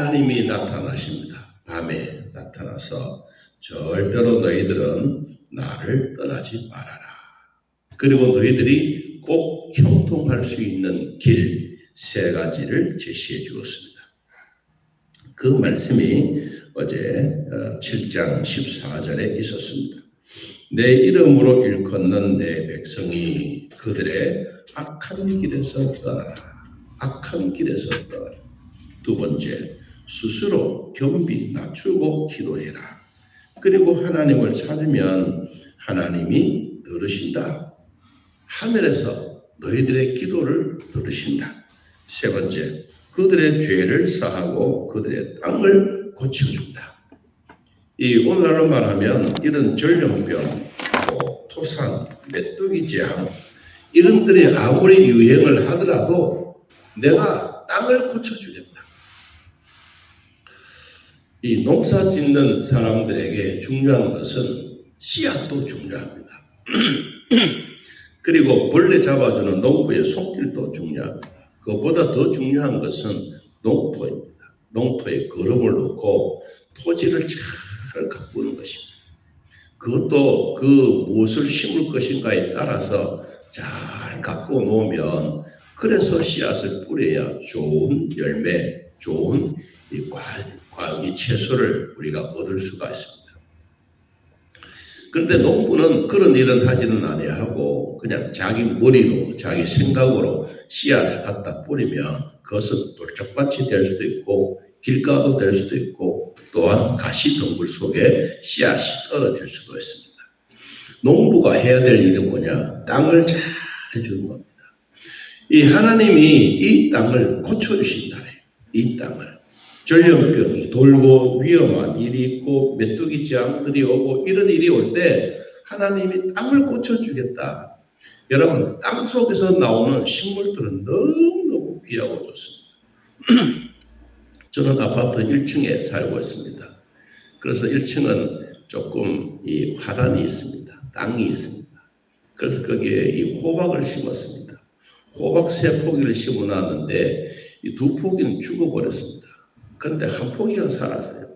하나님이 나타나십니다. 밤에 나타나서 절대로 너희들은 나를 떠나지 말아라. 그리고 너희들이 꼭 형통할 수 있는 길 세 가지를 제시해 주었습니다. 그 말씀이 어제 7장 14절에 있었습니다. 내 이름으로 일컫는 내 백성이 그들의 악한 길에서 떠나라. 악한 길에서 떠나라. 두 번째, 스스로 겸비 낮추고 기도해라. 그리고 하나님을 찾으면 하나님이 들으신다. 하늘에서 너희들의 기도를 들으신다. 세 번째, 그들의 죄를 사하고 그들의 땅을 고쳐준다. 이 오늘날로 말하면 이런 전염병, 토산, 메뚜기 재앙 이런들이 아무리 유행을 하더라도 내가 땅을 고쳐주겠다. 이 농사 짓는 사람들에게 중요한 것은 씨앗도 중요합니다. 그리고 벌레 잡아주는 농부의 손길도 중요합니다. 그것보다 더 중요한 것은 농토입니다. 농토에 거름을 넣고 토지를 잘 가꾸는 것입니다. 그것도 그 무엇을 심을 것인가에 따라서 잘 가꾸어 놓으면 그래서 씨앗을 뿌려야 좋은 열매, 좋은 이 채소를 우리가 얻을 수가 있습니다. 그런데 농부는 그런 일은 하지는 아니하고 그냥 자기 머리로 자기 생각으로 씨앗을 갖다 뿌리면 그것은 돌짝밭이 될 수도 있고 길가도 될 수도 있고 또한 가시덩굴 속에 씨앗이 떨어질 수도 있습니다. 농부가 해야 될 일은 뭐냐? 땅을 잘 해주는 겁니다. 이 하나님이 이 땅을 고쳐주신다. 이 땅을. 전염병이 돌고 위험한 일이 있고 메뚜기 재앙들이 오고 이런 일이 올 때 하나님이 땅을 고쳐주겠다. 여러분, 땅 속에서 나오는 식물들은 너무너무 귀하고 좋습니다. 저는 아파트 1층에 살고 있습니다. 그래서 1층은 조금 이 화단이 있습니다. 땅이 있습니다. 그래서 거기에 이 호박을 심었습니다. 호박 3포기를 심어놨는데 이 2포기는 죽어버렸습니다. 그런데 한 포기가 살았어요.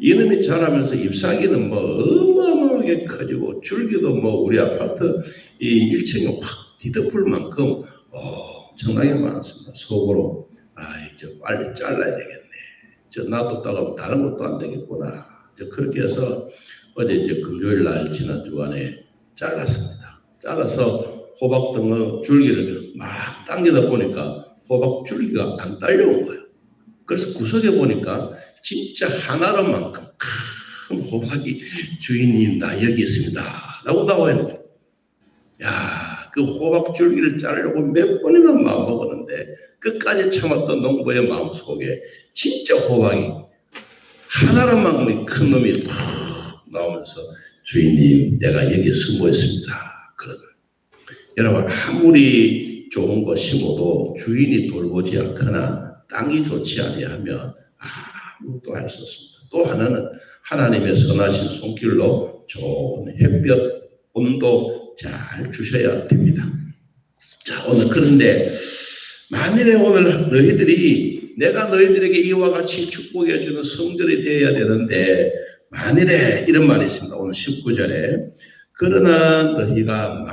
이놈이 자라면서 잎사귀는 뭐 어마어마하게 커지고 줄기도 뭐 우리 아파트 이 1층에 확 뒤덮을 만큼 엄청나게 많았습니다. 속으로 저 빨리 잘라야 되겠네. 저 놔뒀다가 다른 것도 안 되겠구나. 저 그렇게 해서 어제 이제 금요일 날 지난 주간에 잘랐습니다. 잘라서 호박 등의 줄기를 막 당기다 보니까 호박 줄기가 안 딸려온 거예요. 그래서 구석에 보니까 진짜 하나로만큼 큰 호박이 주인님 나 여기 있습니다 라고 나와 있는 거예요. 야, 그 호박 줄기를 자르려고 몇 번이나 마음먹었는데 끝까지 참았던 농부의 마음속에 진짜 호박이 하나로만큼의 큰 놈이 툭 나오면서 주인님 내가 여기 숨어 있습니다. 그러더라고요. 여러분, 아무리 좋은 거 심어도 주인이 돌보지 않거나 땅이 좋지 아니하면 아무것도 할 수 없습니다. 또 하나는 하나님의 선하신 손길로 좋은 햇볕, 온도 잘 주셔야 됩니다. 자, 오늘 그런데 만일에 오늘 너희들이 내가 너희들에게 이와 같이 축복해 주는 성전이 되어야 되는데 만일에 이런 말이 있습니다. 오늘 19절에 그러나 너희가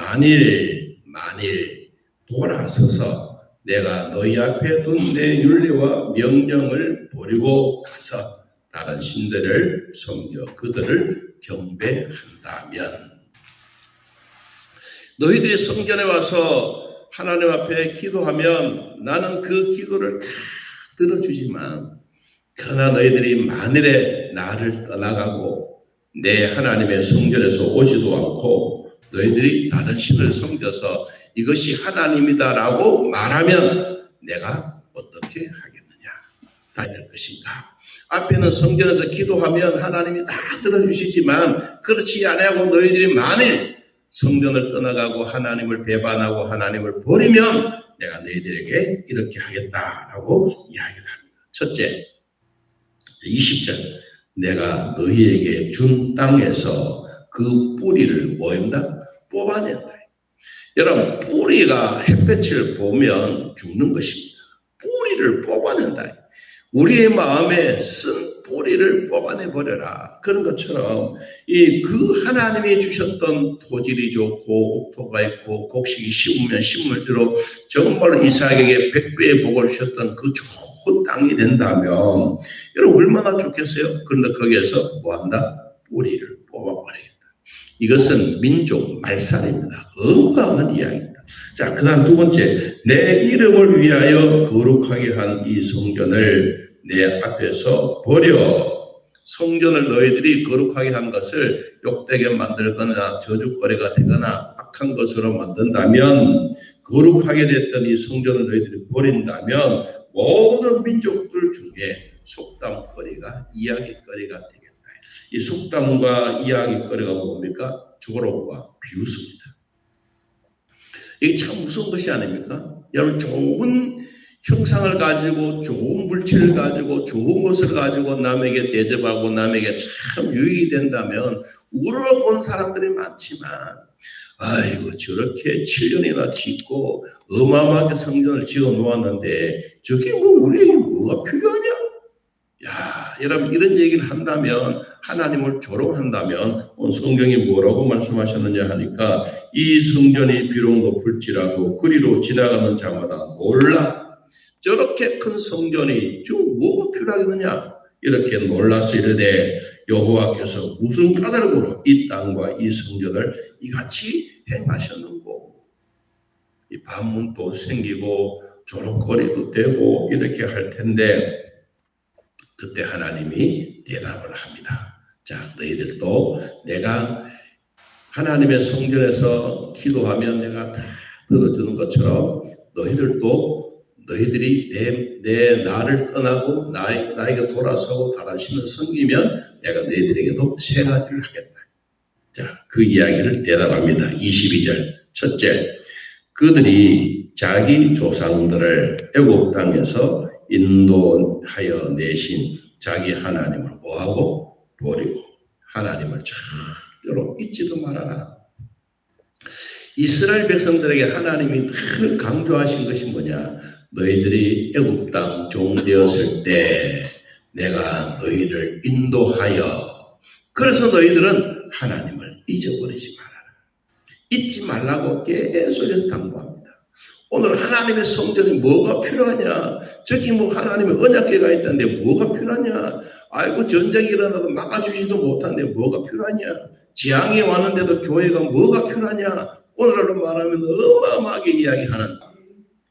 만일 돌아서서 내가 너희 앞에 둔 내 율례와 명령을 버리고 가서 다른 신들을 섬겨 그들을 경배한다면 너희들이 성전에 와서 하나님 앞에 기도하면 나는 그 기도를 다 들어주지만 그러나 너희들이 만일에 나를 떠나가고 내 하나님의 성전에서 오지도 않고 너희들이 다른 신을 섬겨서 이것이 하나님이다라고 말하면 내가 어떻게 하겠느냐? 다 될 것인가? 앞에는 성전에서 기도하면 하나님이 다 들어주시지만 그렇지 않아고 너희들이 만일 성전을 떠나가고 하나님을 배반하고 하나님을 버리면 내가 너희들에게 이렇게 하겠다라고 이야기를 합니다. 첫째, 20절 내가 너희에게 준 땅에서 그 뿌리를 뭐입니다? 뽑아낸다. 여러분, 뿌리가 햇볕을 보면 죽는 것입니다. 뿌리를 뽑아낸다. 우리의 마음에 쓴 뿌리를 뽑아내 버려라. 그런 것처럼 그 하나님이 주셨던 토질이 좋고 옥토가 있고 곡식이 심으면 심을수록 정말로 이삭에게 100배의 복을 주셨던 그 좋은 땅이 된다면 여러분 얼마나 좋겠어요? 그런데 거기에서 뭐한다? 뿌리를 뽑아버리겠다. 이것은 민족 말살입니다. 어마어마한 이야기입니다. 자, 그 다음 두 번째, 내 이름을 위하여 거룩하게 한 이 성전을 내 앞에서 버려. 성전을 너희들이 거룩하게 한 것을 욕되게 만들거나 저주거리가 되거나 악한 것으로 만든다면, 거룩하게 됐던 이 성전을 너희들이 버린다면 모든 민족들 중에 속담거리가 이야기거리가 되겠다. 이 속담과 이야기거리가 뭡니까? 조롱과 비웃습니다. 이게 참 무서운 것이 아닙니까? 여러분, 좋은 형상을 가지고 좋은 물질을 가지고 좋은 것을 가지고 남에게 대접하고 남에게 참 유익이 된다면 우러러본 사람들이 많지만, 아이고 저렇게 7년이나 짓고 어마어마하게 성전을 지어 놓았는데 저게 뭐 우리에게 뭐가 필요하냐? 야, 여러분 이런 얘기를 한다면, 하나님을 조롱한다면 성경이 뭐라고 말씀하셨느냐 하니까, 이 성전이 비록 높을지라도 그리로 지나가는 자마다 놀라. 저렇게 큰 성전이 지금 뭐가 필요하겠느냐? 이렇게 놀라서 이르되 여호와께서 무슨 까닭으로 이 땅과 이 성전을 이같이 행하셨는고. 이 반문도 생기고 조롱거리도 되고 이렇게 할 텐데, 그때 하나님이 대답을 합니다. 자, 너희들도 내가 하나님의 성전에서 기도하면 내가 다 들어주는 것처럼 너희들이 내 나를 떠나고 나에게 돌아서고 다른 신을 섬기면 내가 너희들에게도 세 가지를 하겠다. 자, 그 이야기를 대답합니다. 22절. 첫째, 그들이 자기 조상들을 애굽 땅에서 인도하여 내신 자기 하나님을 뭐하고? 버리고 하나님을 절대로 잊지도 말아라. 이스라엘 백성들에게 하나님이 늘 강조하신 것이 뭐냐? 너희들이 애굽 땅 종되었을 때 내가 너희를 인도하여, 그래서 너희들은 하나님을 잊어버리지 말아라. 잊지 말라고 계속해서 당부합니다. 오늘 하나님의 성전이 뭐가 필요하냐? 저기 뭐 하나님의 언약궤가 있다는데 뭐가 필요하냐? 아이고 전쟁이 일어나도 막아주지도 못하는데 뭐가 필요하냐? 재앙이 왔는데도 교회가 뭐가 필요하냐? 오늘날로 말하면 어마어마하게 이야기하는.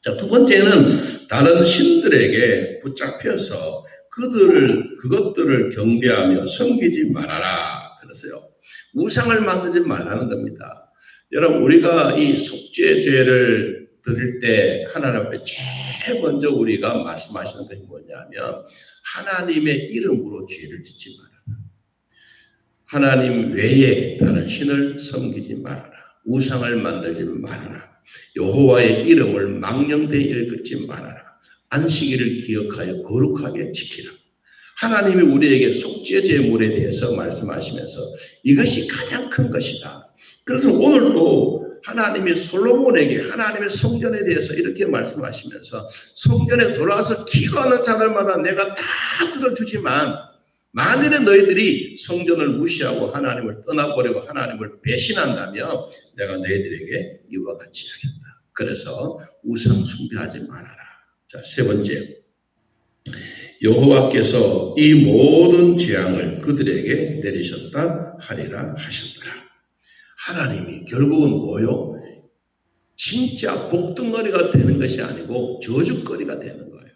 자, 두 번째는 다른 신들에게 붙잡혀서 그것들을 경배하며 섬기지 말아라. 그래서요, 우상을 만들지 말라는 겁니다. 여러분, 우리가 이 속죄죄를 드릴 때 하나님 앞에 제일 먼저 우리가 말씀하시는 것이 뭐냐면, 하나님의 이름으로 죄를 짓지 말아라. 하나님 외에 다른 신을 섬기지 말아라. 우상을 만들지 말아라. 여호와의 이름을 망령되이 읽지 말아라. 안식일을 기억하여 거룩하게 지키라. 하나님이 우리에게 속죄 제물에 대해서 말씀하시면서 이것이 가장 큰 것이다. 그래서 오늘도 하나님이 솔로몬에게 하나님의 성전에 대해서 이렇게 말씀하시면서, 성전에 돌아와서 기도하는 자들마다 내가 다 들어주지만 만일에 너희들이 성전을 무시하고 하나님을 떠나버리고 하나님을 배신한다면 내가 너희들에게 이와 같이 하겠다. 그래서 우상 숭배하지 말아라. 자, 세 번째, 여호와께서 이 모든 재앙을 그들에게 내리셨다 하리라 하셨더라. 하나님이 결국은 뭐요? 진짜 복덩어리가 되는 것이 아니고 저주거리가 되는 거예요.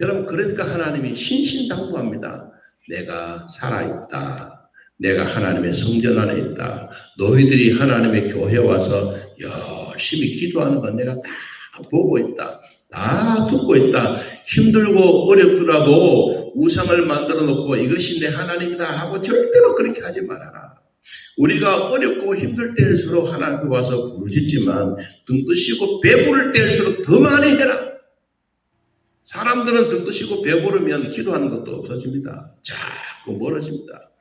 여러분, 그러니까 하나님이 신신당부합니다. 내가 살아있다. 내가 하나님의 성전 안에 있다. 너희들이 하나님의 교회에 와서 열심히 기도하는 건 내가 다 보고 있다. 다 듣고 있다. 힘들고 어렵더라도 우상을 만들어 놓고 이것이 내 하나님이다 하고 절대로 그렇게 하지 말아라. 우리가 어렵고 힘들 때일수록 하나님 앞에 와서 부르짖지만 등 뜨시고 배부를 때일수록 더 많이 해라. 사람들은 등 뜨시고 배부르면 기도하는 것도 없어집니다. 자꾸 멀어집니다.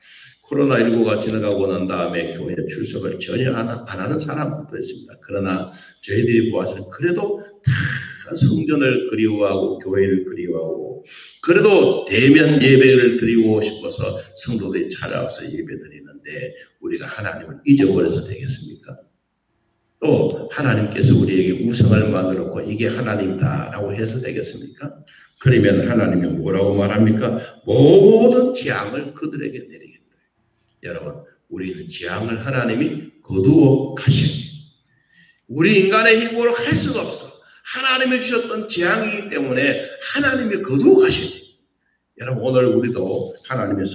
코로나19가 지나가고 난 다음에 교회 출석을 전혀 안 하는 사람들도 있습니다. 그러나 저희들이 보아서는 그래도 다 성전을 그리워하고 교회를 그리워하고 그래도 대면 예배를 드리고 싶어서 성도들이 찾아와서 예배 드리는데 우리가 하나님을 잊어버려서 되겠습니까? 또 하나님께서 우리에게 우상을 만들어 놓고 이게 하나님다라고 해서 되겠습니까? 그러면 하나님이 뭐라고 말합니까? 모든 재앙을 그들에게 내리겠다. 여러분, 우리는 재앙을 하나님이 거두어 가십니다. 우리 인간의 힘으로 할 수가 없어. 하나님이 주셨던 재앙이기 때문에 하나님이 거두어 가십니다. 여러분, 오늘 우리도 하나님의